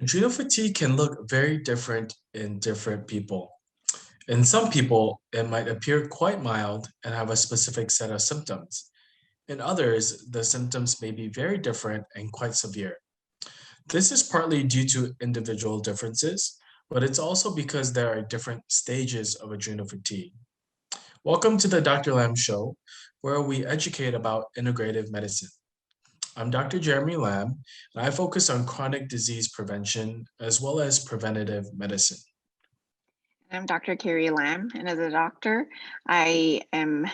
Adrenal fatigue can look very different in different people. In some people, it might appear quite mild and have a specific set of symptoms. In others, the symptoms may be very different and quite severe. This is partly due to individual differences, but it's also because there are different stages of adrenal fatigue. Welcome to the Dr. Lam Show, where we educate about integrative medicine. I'm Dr. Jeremy Lam, and I focus on chronic disease prevention as well as preventative medicine. I'm Dr. Carrie Lam, and as a doctor, I am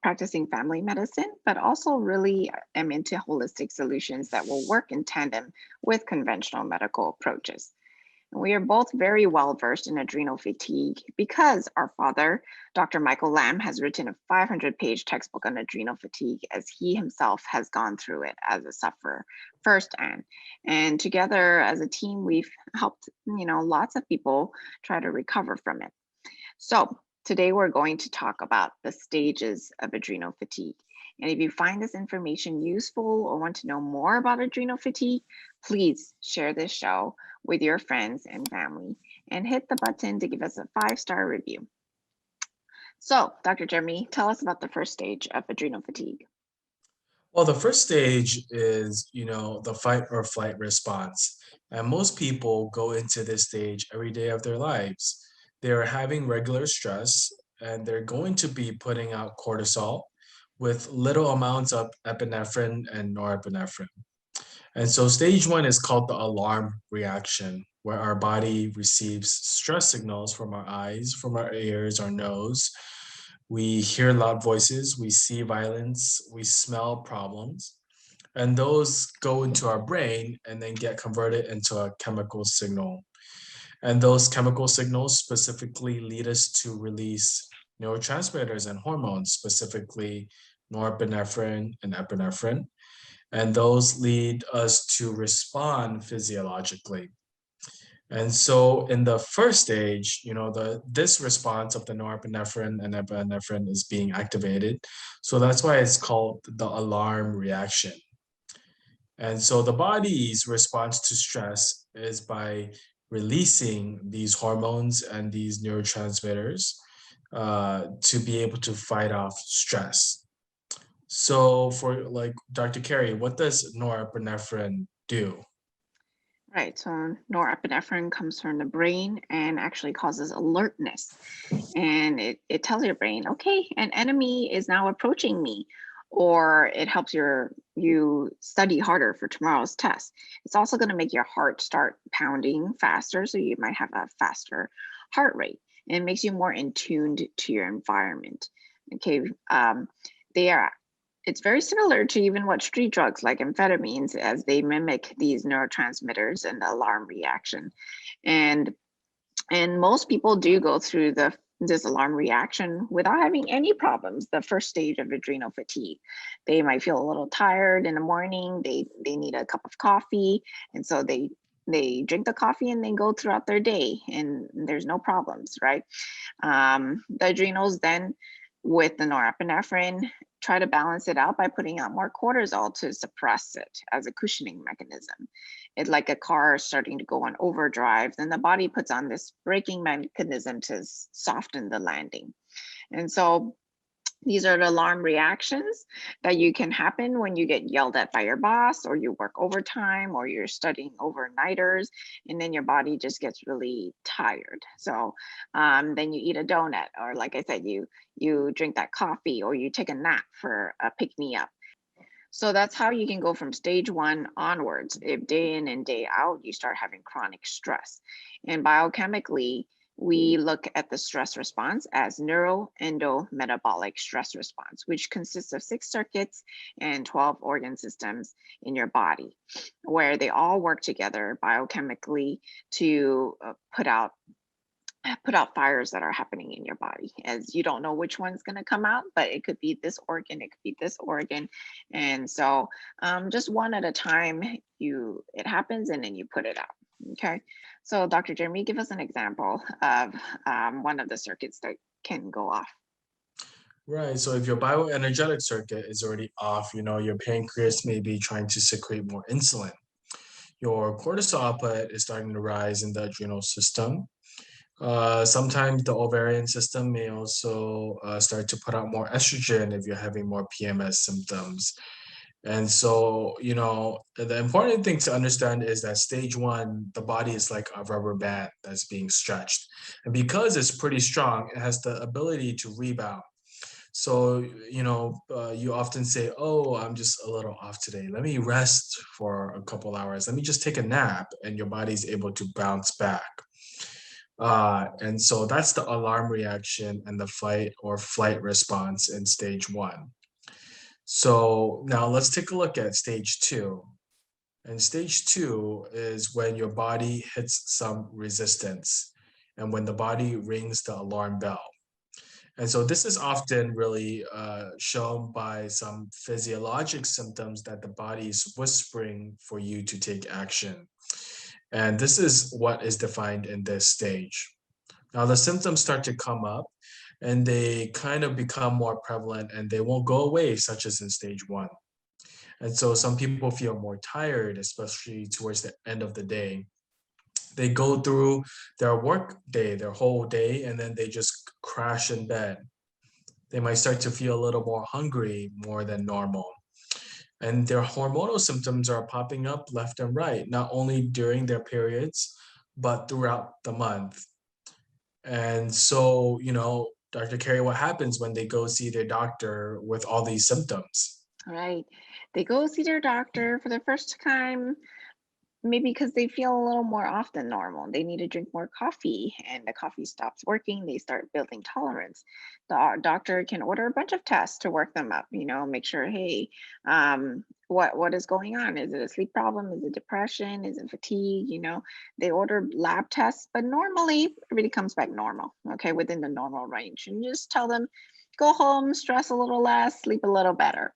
practicing family medicine, but also really am into holistic solutions that will work in tandem with conventional medical approaches. We are both very well versed in adrenal fatigue because our father, Dr. Michael Lam, has written a 500-page textbook on adrenal fatigue as he himself has gone through it as a sufferer firsthand. And together as a team, we've helped, lots of people try to recover from it. So today we're going to talk about the stages of adrenal fatigue. And if you find this information useful or want to know more about adrenal fatigue, please share this show with your friends and family and hit the button to give us a 5-star review. So, Dr. Jeremy, tell us about the first stage of adrenal fatigue. Well, the first stage is, the fight or flight response. And most people go into this stage every day of their lives. They're having regular stress and they're going to be putting out cortisol with little amounts of epinephrine and norepinephrine. And so stage one is called the alarm reaction, where our body receives stress signals from our eyes, from our ears, our nose. We hear loud voices, we see violence, we smell problems, and those go into our brain and then get converted into a chemical signal. And those chemical signals specifically lead us to release neurotransmitters and hormones, specifically norepinephrine and epinephrine. And those lead us to respond physiologically. And so in the first stage, this response of the norepinephrine and epinephrine is being activated. So that's why it's called the alarm reaction. And so the body's response to stress is by releasing these hormones and these neurotransmitters to be able to fight off stress. So for like Dr. Carey, what does norepinephrine do? Right, so norepinephrine comes from the brain and actually causes alertness. And it tells your brain, okay, an enemy is now approaching me, or it helps you study harder for tomorrow's test. It's also going to make your heart start pounding faster, so you might have a faster heart rate. And it makes you more in tuned to your environment. Okay, they are it's very similar to even what street drugs like amphetamines, as they mimic these neurotransmitters and the alarm reaction. And most people do go through this alarm reaction without having any problems. The first stage of adrenal fatigue, they might feel a little tired in the morning. They need a cup of coffee, and so they drink the coffee and they go throughout their day, and there's no problems, right? The adrenals then, with the norepinephrine, try to balance it out by putting out more cortisol to suppress it as a cushioning mechanism. It's like a car starting to go on overdrive, then the body puts on this braking mechanism to soften the landing. And so these are the alarm reactions that you can happen when you get yelled at by your boss, or you work overtime, or you're studying overnighters, and then your body just gets really tired. So then you eat a donut, or like I said, you drink that coffee, or you take a nap for a pick me up. So that's how you can go from stage one onwards. If day in and day out, you start having chronic stress. And biochemically, we look at the stress response as neuroendometabolic stress response, which consists of 6 circuits and 12 organ systems in your body, where they all work together biochemically to put out fires that are happening in your body, as you don't know which one's going to come out, but it could be this organ, it could be this organ. And so just one at a time, it happens and then you put it out. Okay, so Dr. Jeremy, give us an example of one of the circuits that can go off. Right. So if your bioenergetic circuit is already off, your pancreas may be trying to secrete more insulin. your cortisol output is starting to rise in the adrenal system. Sometimes the ovarian system may also start to put out more estrogen if you're having more PMS symptoms. And so, the important thing to understand is that stage one, the body is like a rubber band that's being stretched. And because it's pretty strong, it has the ability to rebound. So, you often say, oh, I'm just a little off today. Let me rest for a couple hours. Let me just take a nap. And your body's able to bounce back. And so that's the alarm reaction and the fight or flight response in stage one. So now let's take a look at stage two. And stage two is when your body hits some resistance and when the body rings the alarm bell. And so this is often really shown by some physiologic symptoms that the body is whispering for you to take action. And this is what is defined in this stage. Now, the symptoms start to come up and they kind of become more prevalent and they won't go away, such as in stage one. And so some people feel more tired, especially towards the end of the day. They go through their work day, their whole day, and then they just crash in bed. They might start to feel a little more hungry more than normal. And their hormonal symptoms are popping up left and right, not only during their periods, but throughout the month. And so, Dr. Carey, what happens when they go see their doctor with all these symptoms? Right. They go see their doctor for the first time, maybe because they feel a little more off than normal. They need to drink more coffee, and the coffee stops working. They start building tolerance. The doctor can order a bunch of tests to work them up. Make sure, hey, what is going on? Is it a sleep problem? Is it depression? Is it fatigue? They order lab tests, but normally everything comes back normal. Okay, within the normal range, and just tell them, go home, stress a little less, sleep a little better.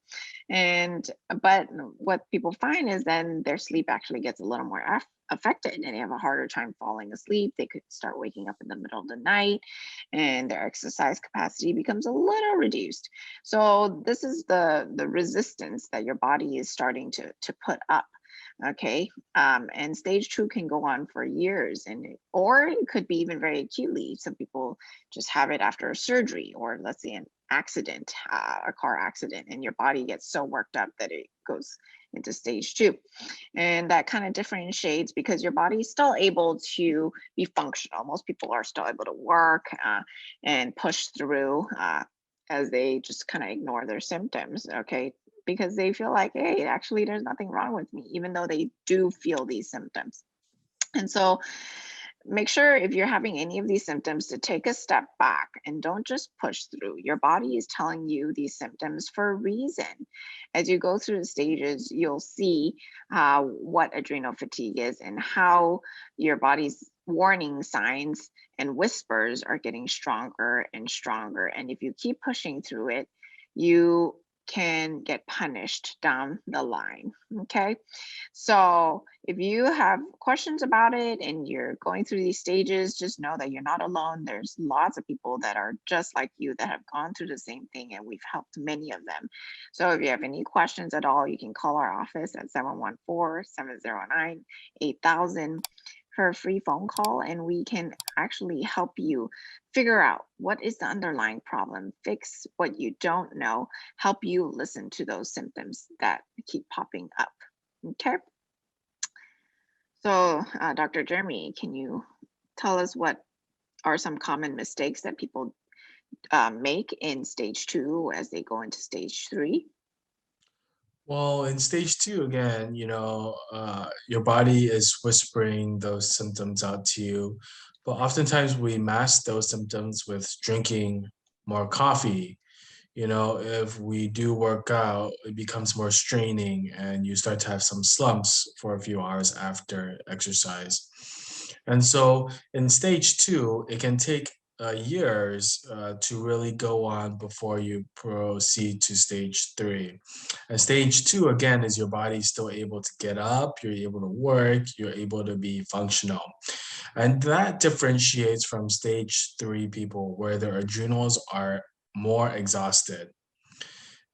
And but what people find is then their sleep actually gets a little more affected, and they have a harder time falling asleep. They could start waking up in the middle of the night, and their exercise capacity becomes a little reduced. So this is the resistance that your body is starting to put up. Okay. And stage two can go on for years, or it could be even very acutely. Some people just have it after a surgery, or let's say an accident, a car accident, and your body gets so worked up that it goes into stage two. And that kind of differentiates because your body is still able to be functional. Most people are still able to work and push through as they just kind of ignore their symptoms. Okay, because they feel like, hey, actually, there's nothing wrong with me, even though they do feel these symptoms. And so make sure if you're having any of these symptoms to take a step back and don't just push through. Your body is telling you these symptoms for a reason. As you go through the stages, you'll see what adrenal fatigue is and how your body's warning signs and whispers are getting stronger and stronger. And if you keep pushing through it, you can get punished down the line. Okay. So if you have questions about it and you're going through these stages, just know that you're not alone. There's lots of people that are just like you that have gone through the same thing, and we've helped many of them. So if you have any questions at all, you can call our office at 714-709-8000 for a free phone call, and we can actually help you figure out what is the underlying problem, fix what you don't know, help you listen to those symptoms that keep popping up. Okay. So, Dr. Jeremy, can you tell us what are some common mistakes that people make in stage two as they go into stage three? Well, in stage two, again, your body is whispering those symptoms out to you, but oftentimes we mask those symptoms with drinking more coffee. If we do work out, it becomes more straining and you start to have some slumps for a few hours after exercise. And so in stage two, it can take years to really go on before you proceed to stage three. And stage two, again, is your body still able to get up, you're able to work, you're able to be functional. And that differentiates from stage three people where their adrenals are more exhausted.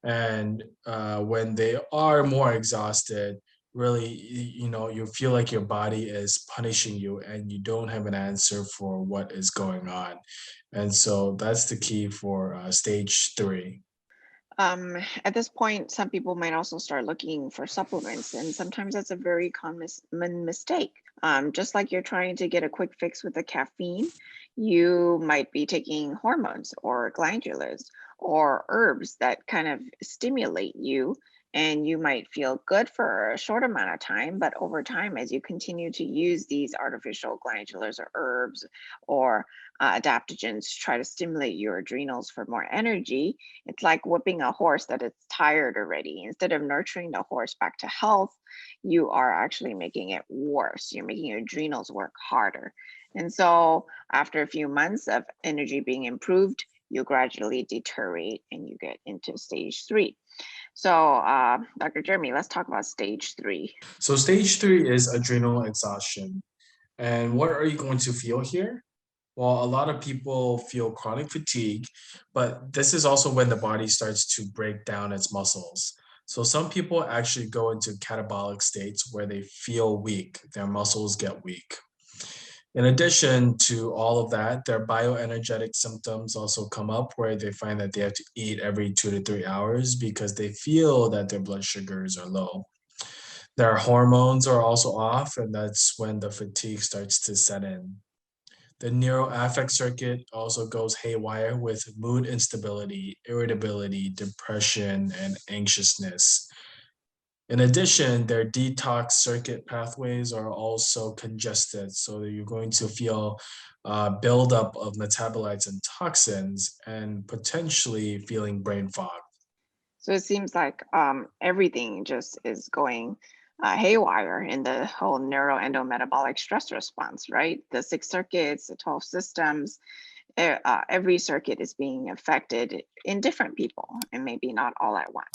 And when they are more exhausted, really, you feel like your body is punishing you and you don't have an answer for what is going on. And so that's the key for stage three. At this point, some people might also start looking for supplements, and sometimes that's a very common mistake. Just like you're trying to get a quick fix with the caffeine, you might be taking hormones or glandulars or herbs that kind of stimulate you, and you might feel good for a short amount of time, but over time, as you continue to use these artificial glandulars or herbs or adaptogens to try to stimulate your adrenals for more energy, it's like whipping a horse that is tired already. Instead of nurturing the horse back to health, you are actually making it worse. You're making your adrenals work harder. And so, after a few months of energy being improved, you gradually deteriorate and you get into stage three. So, Dr. Jeremy, let's talk about stage three. So stage three is adrenal exhaustion. And what are you going to feel here? Well, a lot of people feel chronic fatigue, but this is also when the body starts to break down its muscles. So some people actually go into catabolic states where they feel weak, their muscles get weak. In addition to all of that, their bioenergetic symptoms also come up where they find that they have to eat every 2 to 3 hours because they feel that their blood sugars are low. Their hormones are also off, and that's when the fatigue starts to set in. The neuroaffect circuit also goes haywire with mood instability, irritability, depression, and anxiousness. In addition, their detox circuit pathways are also congested, so you're going to feel buildup of metabolites and toxins and potentially feeling brain fog. So it seems like everything just is going haywire in the whole neuroendometabolic stress response, right? The six circuits, the 12 systems, every circuit is being affected in different people and maybe not all at once.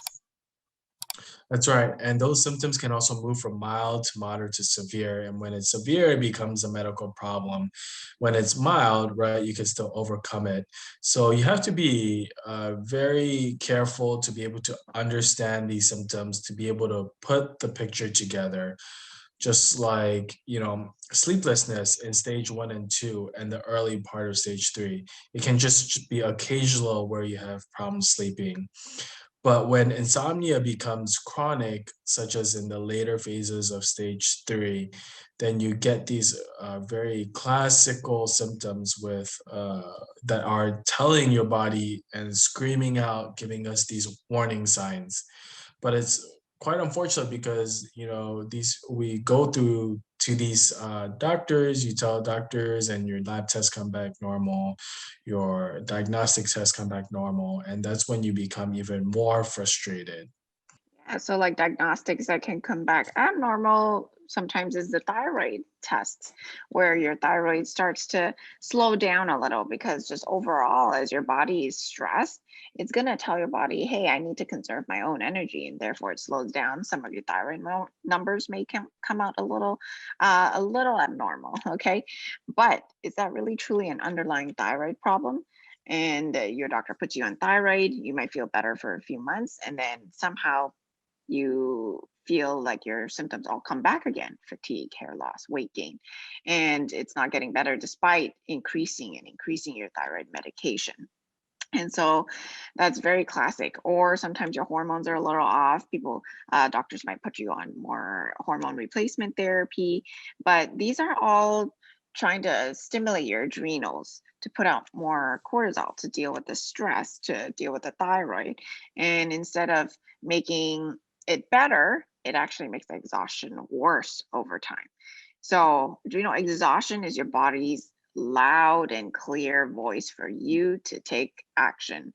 That's right. And those symptoms can also move from mild to moderate to severe. And when it's severe, it becomes a medical problem. When it's mild, right, you can still overcome it. So you have to be very careful to be able to understand these symptoms, to be able to put the picture together. Just like, sleeplessness in stage one and two and the early part of stage three. It can just be occasional where you have problems sleeping. But when insomnia becomes chronic, such as in the later phases of stage three, then you get these very classical symptoms that are telling your body and screaming out, giving us these warning signs. But it's quite unfortunate because these we go through to these doctors. You tell doctors, and your lab tests come back normal, your diagnostic tests come back normal, and that's when you become even more frustrated. Yeah, so like diagnostics that can come back abnormal sometimes is the thyroid tests, where your thyroid starts to slow down a little because just overall, as your body is stressed, it's going to tell your body, hey, I need to conserve my own energy, and therefore it slows down. Some of your thyroid numbers may come out a little abnormal. Okay, but is that really truly an underlying thyroid problem? And your doctor puts you on thyroid, you might feel better for a few months, and then somehow you feel like your symptoms all come back again: fatigue, hair loss, weight gain, and it's not getting better despite increasing your thyroid medication. And so that's very classic. Or sometimes your hormones are a little off. Doctors might put you on more hormone replacement therapy, but these are all trying to stimulate your adrenals to put out more cortisol to deal with the stress, to deal with the thyroid. And instead of making it better, it actually makes the exhaustion worse over time. So, adrenal exhaustion is your body's loud and clear voice for you to take action.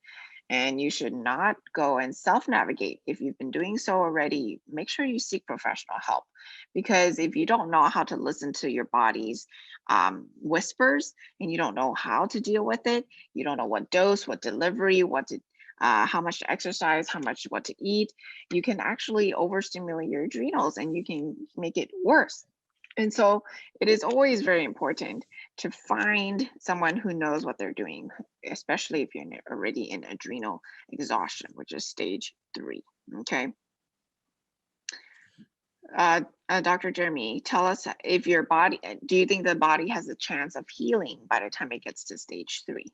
And you should not go and self navigate. If you've been doing so already, make sure you seek professional help. Because if you don't know how to listen to your body's whispers and you don't know how to deal with it, you don't know what dose, what delivery, how much to exercise, what to eat, you can actually overstimulate your adrenals and you can make it worse. And so it is always very important to find someone who knows what they're doing, especially if you're already in adrenal exhaustion, which is stage three. Okay. Dr. Jeremy, tell us if your body, do you think the body has a chance of healing by the time it gets to stage 3?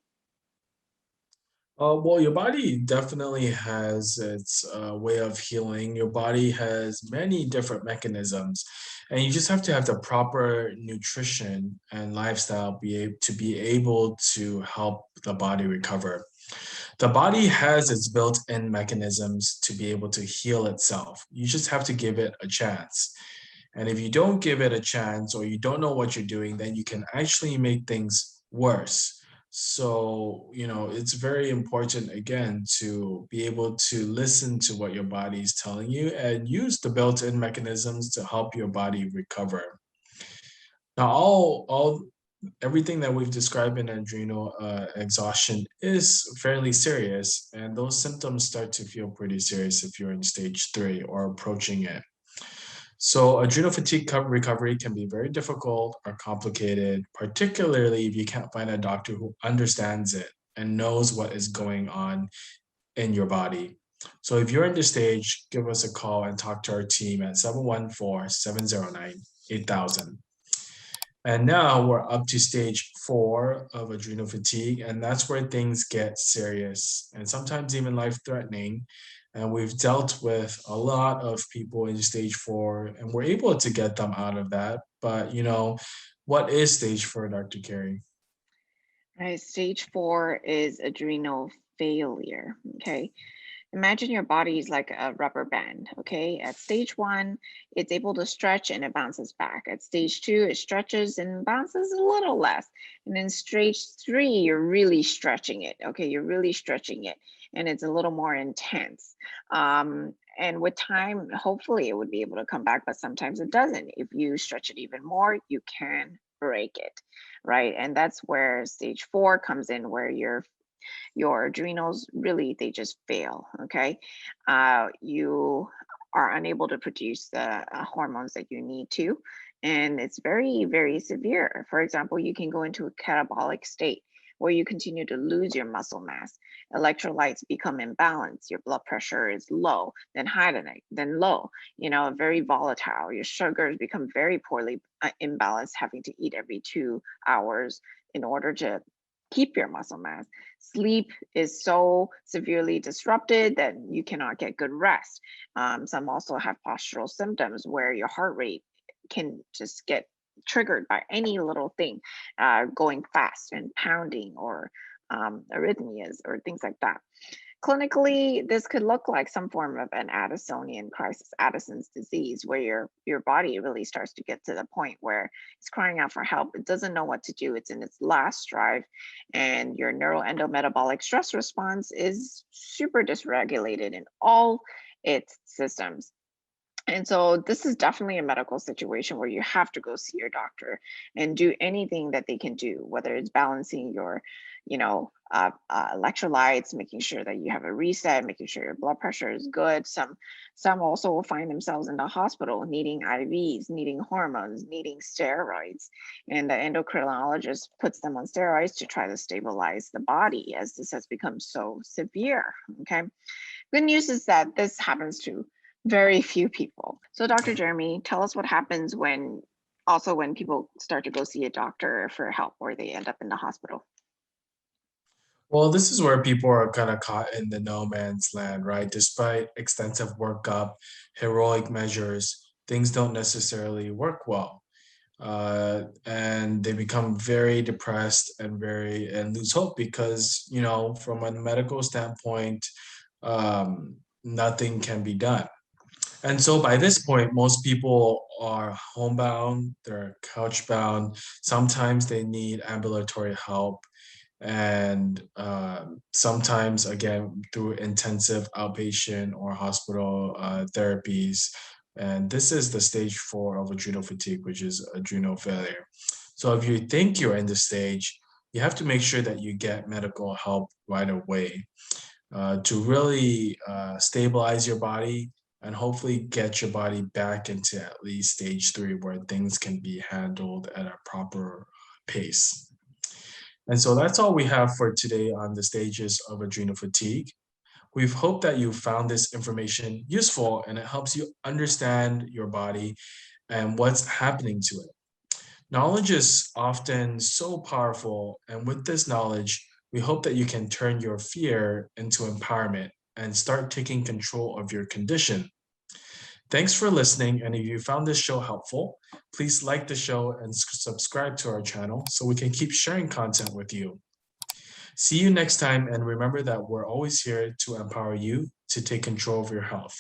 Well, your body definitely has its way of healing. Your body has many different mechanisms, and you just have to have the proper nutrition and lifestyle to be able to help the body recover. The body has its built-in mechanisms to be able to heal itself. You just have to give it a chance. And if you don't give it a chance or you don't know what you're doing, then you can actually make things worse. So, it's very important again to be able to listen to what your body is telling you and use the built-in mechanisms to help your body recover. Now, all everything that we've described in adrenal exhaustion is fairly serious, and those symptoms start to feel pretty serious if you're in stage 3 or approaching it. So, adrenal fatigue recovery can be very difficult or complicated, particularly if you can't find a doctor who understands it and knows what is going on in your body. So, if you're in this stage, give us a call and talk to our team at 714-709-8000. And now we're up to stage 4 of adrenal fatigue, and that's where things get serious and sometimes even life-threatening. And we've dealt with a lot of people in stage 4, and we're able to get them out of that. But, what is stage 4, Dr. Carey? Right, stage 4 is adrenal failure. Okay. Imagine your body is like a rubber band, okay? At stage 1, it's able to stretch and it bounces back. At stage 2, it stretches and bounces a little less. And then stage 3, you're really stretching it, okay? You're really stretching it and it's a little more intense. And with time, hopefully it would be able to come back, but sometimes it doesn't. If you stretch it even more, you can break it, right? And that's where stage 4 comes in, where your adrenals really, they just fail. Okay. You are unable to produce the hormones that you need to, and it's very, very severe. For example, you can go into a catabolic state where you continue to lose your muscle mass. Electrolytes become imbalanced. Your blood pressure is low, then high, then low. Very volatile. Your sugars become very poorly imbalanced, having to eat every 2 hours in order to keep your muscle mass. Sleep is so severely disrupted that you cannot get good rest. Some also have postural symptoms where your heart rate can just get triggered by any little thing, going fast and pounding, or arrhythmias or things like that. Clinically, this could look like some form of an Addisonian crisis, Addison's disease, where your body really starts to get to the point where it's crying out for help. It doesn't know what to do. It's in its last drive, and your neuroendometabolic stress response is super dysregulated in all its systems. And so this is definitely a medical situation where you have to go see your doctor and do anything that they can do, whether it's balancing your, electrolytes, making sure that you have a reset, making sure your blood pressure is good. Some also will find themselves in the hospital needing IVs, needing hormones, needing steroids, and the endocrinologist puts them on steroids to try to stabilize the body, as this has become so severe. Okay. Good news is that this happens to very few people. So, Dr. Jeremy, tell us what happens when people start to go see a doctor for help or they end up in the hospital. Well, this is where people are kind of caught in the no man's land, right? Despite extensive workup, heroic measures, things don't necessarily work well. And they become very depressed and lose hope because, from a medical standpoint, nothing can be done. And so by this point, most people are homebound, they're couchbound. Sometimes they need ambulatory help. And sometimes, again, through intensive outpatient or hospital therapies. And this is the stage 4 of adrenal fatigue, which is adrenal failure. So if you think you're in the stage, you have to make sure that you get medical help right away to really stabilize your body and hopefully get your body back into at least stage 3 where things can be handled at a proper pace. And so that's all we have for today on the stages of adrenal fatigue. We've hoped that you found this information useful and it helps you understand your body and what's happening to it. Knowledge is often so powerful, and with this knowledge, we hope that you can turn your fear into empowerment and start taking control of your condition. Thanks for listening, and if you found this show helpful, please like the show and subscribe to our channel so we can keep sharing content with you. See you next time, and remember that we're always here to empower you to take control of your health.